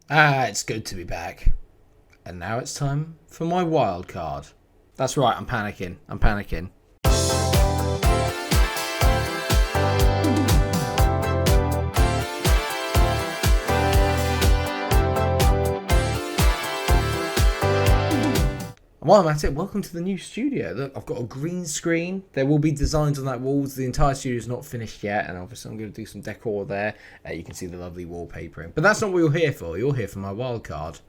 It's good to be back. And now it's time for my wild card. That's right, I'm panicking. And while I'm at it, welcome to the new studio. Look, I've got a green screen. There will be designs on that walls. The entire studio is not finished yet, and obviously I'm going to do some decor there. You can see the lovely wallpapering. But that's not what you're here for. You're here for my wild card.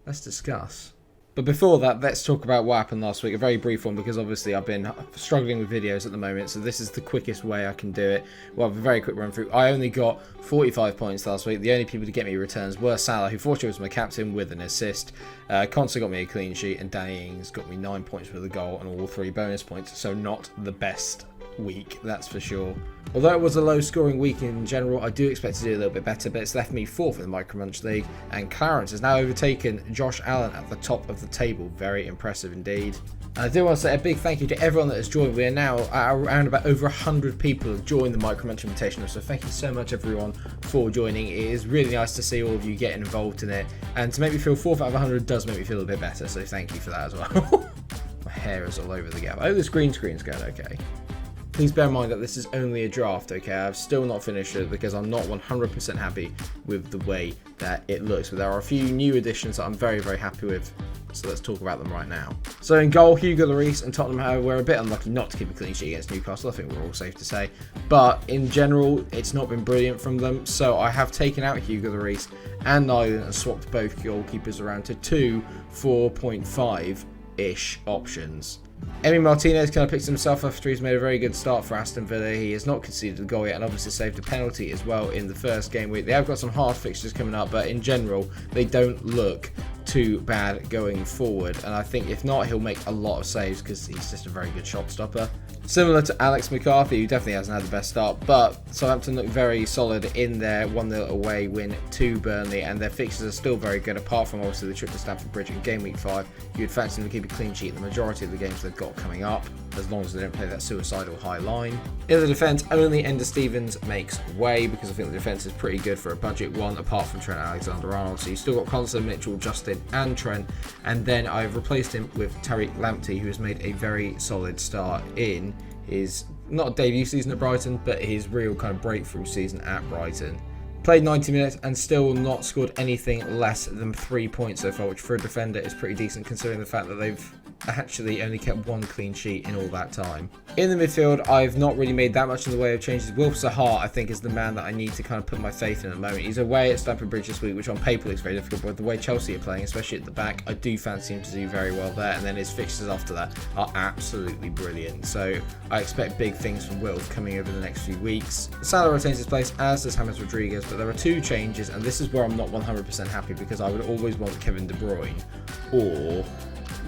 Let's discuss. But before that, let's talk about what happened last week. A very brief one, because obviously I've been struggling with videos at the moment, so this is the quickest way I can do it. We'll have a very quick run through. I only got 45 points last week. The only people to get me returns were Salah, who fortunately was my captain with an assist. Consa got me a clean sheet, and Danny Ings got me 9 points with a goal and all 3 bonus points. So not the best week, that's for sure. Although it was a low scoring week in general, I do expect to do a little bit better, but it's left me 4th in the MikeRo League, and Clarence has now overtaken Josh Allen at the top of the table. Very impressive indeed. And I do want to say a big thank you to everyone that has joined. We are now at around about over 100 people have joined the MikeRo Invitational, so thank you so much everyone for joining. It is really nice to see all of you getting involved in it, and to make me feel 4th out of 100 does make me feel a bit better, so thank you for that as well. My hair is all over the gap. Oh, this green screen's going okay. Please bear in mind that this is only a draft, okay? I've still not finished it because I'm not 100% happy with the way that it looks. But there are a few new additions that I'm very, very happy with. So let's talk about them right now. So in goal, Hugo Lloris and Tottenham, however, were a bit unlucky not to keep a clean sheet against Newcastle. I think we're all safe to say. But in general, it's not been brilliant from them. So I have taken out Hugo Lloris and Nyland and swapped both goalkeepers around to two 4.5-ish options. Emi Martinez kind of picks himself up after he's made a very good start for Aston Villa. He has not conceded a goal yet and obviously saved a penalty as well in the first game week. They have got some hard fixtures coming up, but in general, they don't look too bad going forward. And I think if not, he'll make a lot of saves because he's just a very good shot stopper. Similar to Alex McCarthy, who definitely hasn't had the best start, but Southampton look very solid in their 1-0 away win to Burnley, and their fixtures are still very good, apart from obviously the trip to Stamford Bridge in Game Week 5. You'd fancy them to keep a clean sheet in the majority of the games they've got coming up, as long as they don't play that suicidal high line. In the defence, only Ender Stevens makes way, because I think the defence is pretty good for a budget one, apart from Trent Alexander-Arnold. So you've still got Conser, Mitchell, Justin and Trent, and then I've replaced him with Tariq Lamptey, who has made a very solid start in his, not debut season at Brighton, but his real kind of breakthrough season at Brighton. Played 90 minutes and still not scored anything less than 3 points so far, which for a defender is pretty decent considering the fact that they've actually only kept 1 clean sheet in all that time. In the midfield, I've not really made that much in the way of changes. Wilf Zaha, I think, is the man that I need to kind of put my faith in at the moment. He's away at Stamford Bridge this week, which on paper looks very difficult, but the way Chelsea are playing, especially at the back, I do fancy him to do very well there, and then his fixtures after that are absolutely brilliant. So I expect big things from Wilf coming over the next few weeks. Salah retains his place, as does James Rodriguez, but there are 2 changes, and this is where I'm not 100% happy, because I would always want Kevin De Bruyne or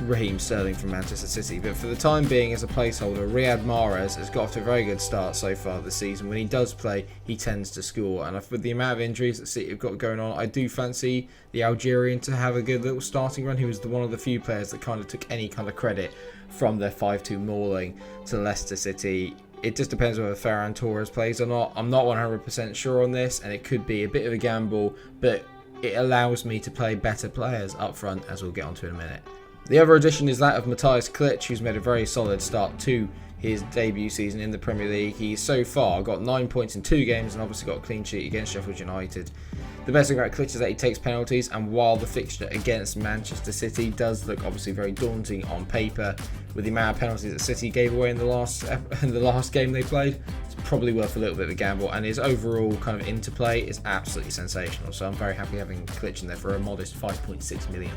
Raheem Sterling from Manchester City, but for the time being, as a placeholder, Riyad Mahrez has got off to a very good start so far this season. When he does play, he tends to score, and with the amount of injuries that City have got going on, I do fancy the Algerian to have a good little starting run. He was one of the few players that kind of took any kind of credit from their 5-2 mauling to Leicester City. It just depends whether Ferran Torres plays or not. I'm not 100% sure on this, and it could be a bit of a gamble, but it allows me to play better players up front, as we'll get onto in a minute. The other addition is that of Matthias Klitsch, who's made a very solid start to his debut season in the Premier League. He's so far got 9 points in 2 games and obviously got a clean sheet against Sheffield United. The best thing about Klitsch is that he takes penalties, and while the fixture against Manchester City does look obviously very daunting on paper, with the amount of penalties that City gave away in the last game they played, it's probably worth a little bit of a gamble, and his overall kind of interplay is absolutely sensational. So I'm very happy having Klitsch in there for a modest £5.6 million.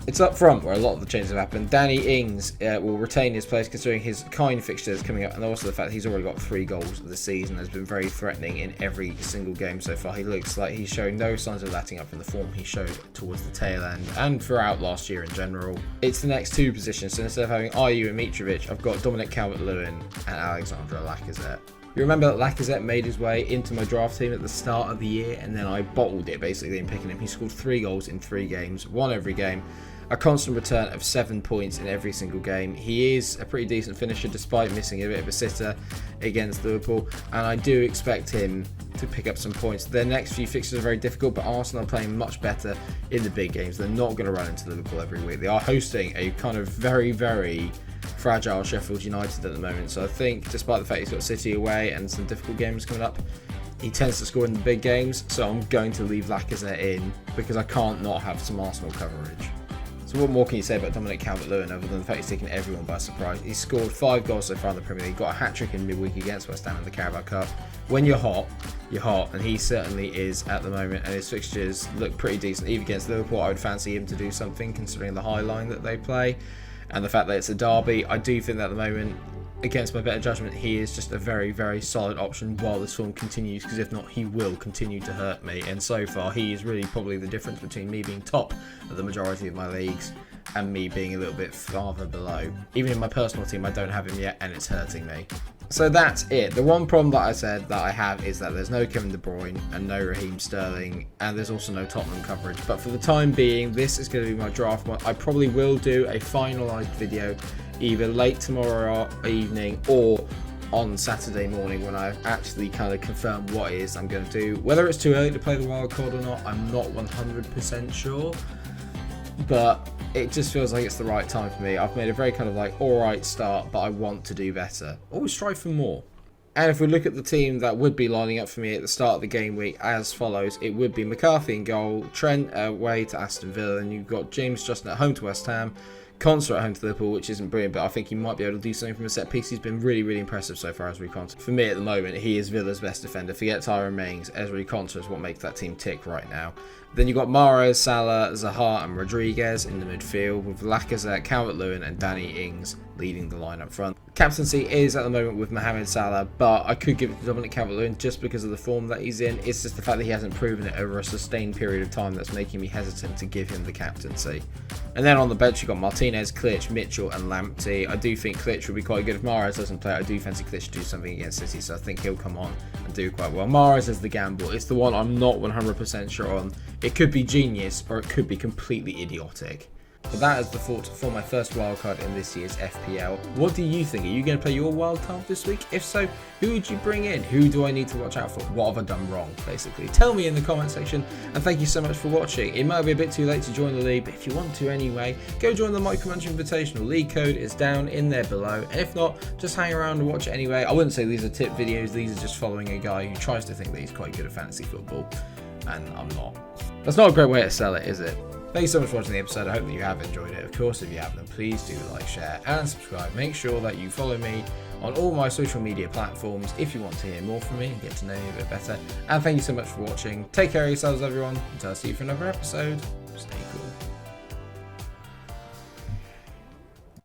It's up front where a lot of the changes have happened. Danny Ings will retain his place considering his kind fixtures coming up, and also the fact that he's already got 3 goals this season, has been very threatening in every single game so far. He looks like he's showing no signs of letting up from the form he showed towards the tail end and throughout last year in general. It's the next 2 positions, so instead of having Ayew and Mitrovic, I've got Dominic Calvert-Lewin and Alexandre Lacazette. You remember that Lacazette made his way into my draft team at the start of the year, and then I bottled it basically in picking him. He scored 3 goals in 3 games, won every game. a constant return of 7 points in every single game. He is a pretty decent finisher despite missing a bit of a sitter against Liverpool, and I do expect him to pick up some points. Their next few fixtures are very difficult, but Arsenal are playing much better in the big games. They're not going to run into Liverpool every week. They are hosting a kind of very, very fragile Sheffield United at the moment, so I think despite the fact he's got City away and some difficult games coming up, he tends to score in the big games, so I'm going to leave Lacazette in because I can't not have some Arsenal coverage. So what more can you say about Dominic Calvert-Lewin other than the fact he's taken everyone by surprise? He's scored 5 goals so far in the Premier League, got a hat-trick in midweek against West Ham in the Carabao Cup. When you're hot, and he certainly is at the moment, and his fixtures look pretty decent. Even against Liverpool, I would fancy him to do something considering the high line that they play and the fact that it's a derby. I do think that at the moment, against my better judgment, he is just a very, very solid option while this form continues, because if not, he will continue to hurt me. And so far, he is really probably the difference between me being top of the majority of my leagues and me being a little bit farther below. Even in my personal team, I don't have him yet, and it's hurting me. So that's it. The one problem that I said that I have is that there's no Kevin De Bruyne and no Raheem Sterling, and there's also no Tottenham coverage. But for the time being, this is going to be my draft one. I probably will do a finalised video either late tomorrow evening or on Saturday morning when I actually kind of confirm what it is I'm going to do. Whether it's too early to play the wildcard or not, I'm not 100% sure, but it just feels like it's the right time for me. I've made a very kind of like alright start, but I want to do better. Always strive for more. And if we look at the team that would be lining up for me at the start of the game week as follows, it would be McCarthy in goal, Trent away to Aston Villa, and you've got James Justin at home to West Ham, Concert at home to Liverpool, which isn't brilliant, but I think he might be able to do something from a set piece. He's been really, really impressive so far, Ezri Konsa. For me at the moment, he is Villa's best defender. Forget Tyrone Mings, Ezri Konsa is what makes that team tick right now. Then you've got Mahrez, Salah, Zaha and Rodriguez in the midfield, with Lacazette, Calvert-Lewin and Danny Ings leading the line up front. Captaincy is at the moment with Mohamed Salah, but I could give it to Dominic Calvert-Lewin just because of the form that he's in. It's just the fact that he hasn't proven it over a sustained period of time that's making me hesitant to give him the captaincy. And then on the bench you've got Martinez, Klitsch, Mitchell and Lamptey. I do think Klitsch will be quite good if Mahrez doesn't play. I do fancy Klitsch to do something against City, so I think he'll come on and do quite well. Mahrez is the gamble. It's the one I'm not 100% sure on. It could be genius or it could be completely idiotic. But that is the thought for my first wildcard in this year's FPL. What do you think? Are you going to play your wildcard this week? If so, who would you bring in? Who do I need to watch out for? What have I done wrong, basically? Tell me in the comment section, and thank you so much for watching. It might be a bit too late to join the league, but if you want to anyway, go join the MikeRo Invitational. League code is down in there below, and if not, just hang around and watch it anyway. I wouldn't say these are tip videos, these are just following a guy who tries to think that he's quite good at fantasy football, and I'm not. That's not a great way to sell it, is it? Thank you so much for watching the episode. I hope that you have enjoyed it. Of course, if you have, then please do like, share, and subscribe. Make sure that you follow me on all my social media platforms if you want to hear more from me and get to know me a bit better. And thank you so much for watching. Take care of yourselves, everyone. Until I see you for another episode, stay cool.